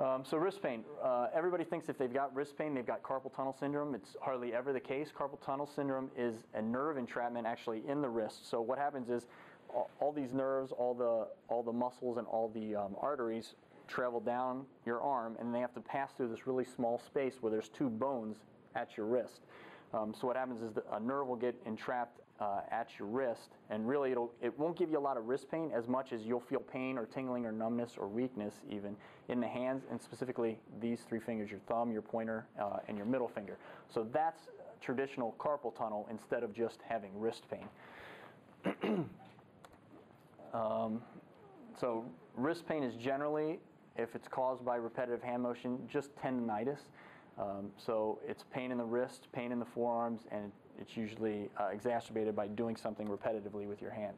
So wrist pain. Everybody thinks if they've got wrist pain, they've got carpal tunnel syndrome. It's hardly ever the case. Carpal tunnel syndrome is a nerve entrapment actually in the wrist. So what happens is all these nerves, all the muscles, and all the arteries travel down your arm, and they have to pass through this really small space where there's two bones at your wrist. So what happens is that a nerve will get entrapped at your wrist, and really it won't give you a lot of wrist pain as much as you'll feel pain or tingling or numbness or weakness even in the hands, and specifically these three fingers, your thumb, your pointer, and your middle finger. So that's traditional carpal tunnel instead of just having wrist pain. So wrist pain is generally, if it's caused by repetitive hand motion, just tendinitis. So it's pain in the wrist, pain in the forearms, and it's usually exacerbated by doing something repetitively with your hand.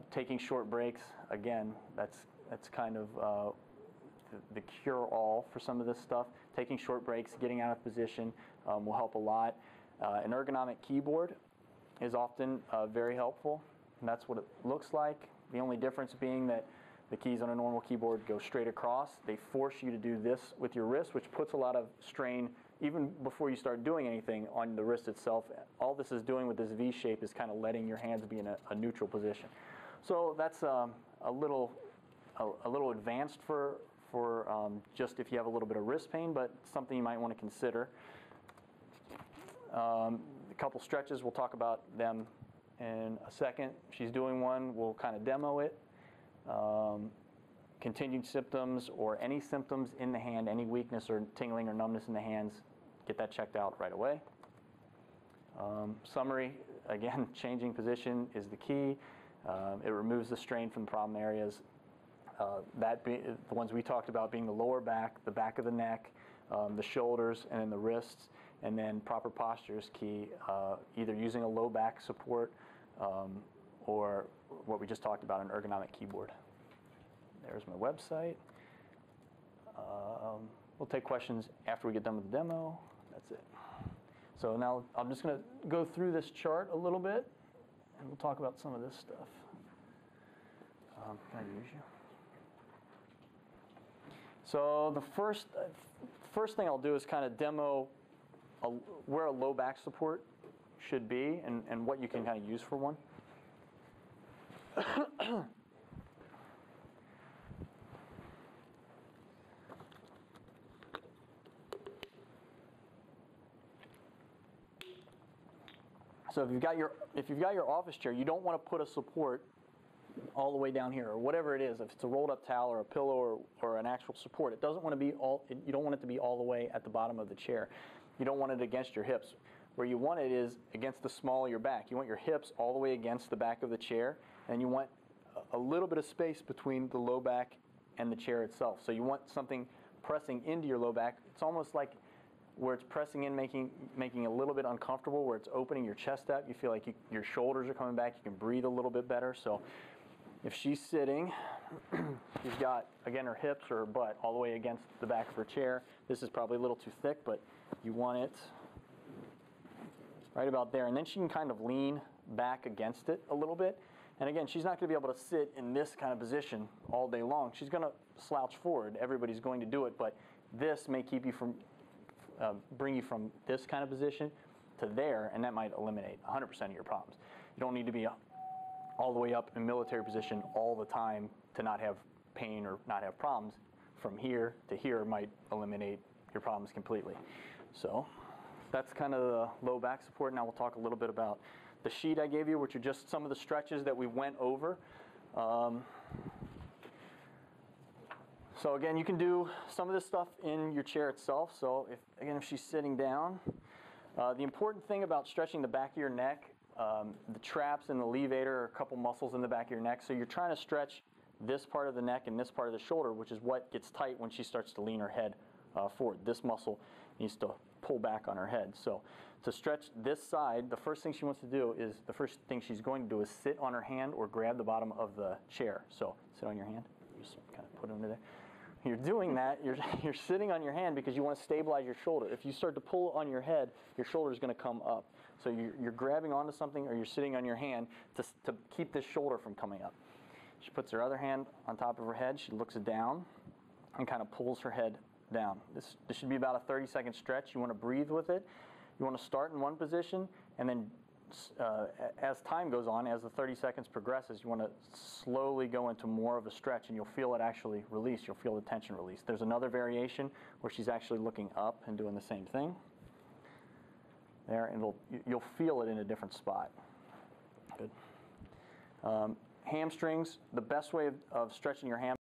Taking short breaks, again, that's kind of the cure-all for some of this stuff. Taking short breaks, getting out of position will help a lot. An ergonomic keyboard is often very helpful, and that's what it looks like. The only difference being that the keys on a normal keyboard go straight across. They force you to do this with your wrist, which puts a lot of strain even before you start doing anything on the wrist itself. All this is doing with this V shape is kind of letting your hands be in a neutral position. So that's a little advanced for just if you have a little bit of wrist pain, but something you might want to consider. A couple stretches, we'll talk about them in a second. She's doing one, we'll kind of demo it. Continued symptoms or any symptoms in the hand, any weakness or tingling or numbness in the hands, get that checked out right away. Summary, again, changing position is the key. It removes the strain from the problem areas. The ones we talked about being the lower back, the back of the neck, the shoulders, and then the wrists. And then proper posture is key, either using a low back support or what we just talked about, an ergonomic keyboard. There's my website. We'll take questions after we get done with the demo. That's it. So now I'm just going to go through this chart a little bit, and we'll talk about some of this stuff. Can I use you? So the first thing I'll do is kind of demo where a low back support should be and what you can kind of use for one. So if you've got your office chair, you don't want to put a support all the way down here, or whatever it is. If it's a rolled up towel or a pillow or an actual support, it doesn't want to be you don't want it to be all the way at the bottom of the chair. You don't want it against your hips. Where you want it is against the small of your back. You want your hips all the way against the back of the chair, and you want a little bit of space between the low back and the chair itself. So you want something pressing into your low back. It's almost like where it's pressing in, making a little bit uncomfortable, where it's opening your chest up. You feel like your shoulders are coming back. You can breathe a little bit better. So if she's sitting, she's got, again, her hips or her butt all the way against the back of her chair. This is probably a little too thick, but you want it right about there. And then she can kind of lean back against it a little bit. And again, she's not going to be able to sit in this kind of position all day long. She's going to slouch forward. Everybody's going to do it, but this may keep you from bring you from this kind of position to there, and that might eliminate 100% of your problems. You don't need to be all the way up in military position all the time to not have pain or not have problems. From here to here might eliminate your problems completely. So that's kind of the low back support. Now we'll talk a little bit about the sheet I gave you, which are just some of the stretches that we went over. So again, you can do some of this stuff in your chair itself. So if she's sitting down, the important thing about stretching the back of your neck, the traps and the levator are a couple muscles in the back of your neck. So you're trying to stretch this part of the neck and this part of the shoulder, which is what gets tight when she starts to lean her head forward. This muscle needs to pull back on her head. So to stretch this side, the first thing she wants to do is, the first thing she's going to do is sit on her hand or grab the bottom of the chair. So sit on your hand. Just kind of put it under there. You're doing that, you're sitting on your hand because you want to stabilize your shoulder. If you start to pull on your head, your shoulder is going to come up. So you're grabbing onto something or you're sitting on your hand to keep this shoulder from coming up. She puts her other hand on top of her head. She looks down. and kind of pulls her head down. This should be about a 30-second stretch. You want to breathe with it. You want to start in one position, and then as time goes on, as the 30 seconds progresses, you want to slowly go into more of a stretch, and you'll feel it actually release. You'll feel the tension release. There's another variation where she's actually looking up and doing the same thing. There, and you'll feel it in a different spot. Good. Hamstrings, the best way of stretching your hamstrings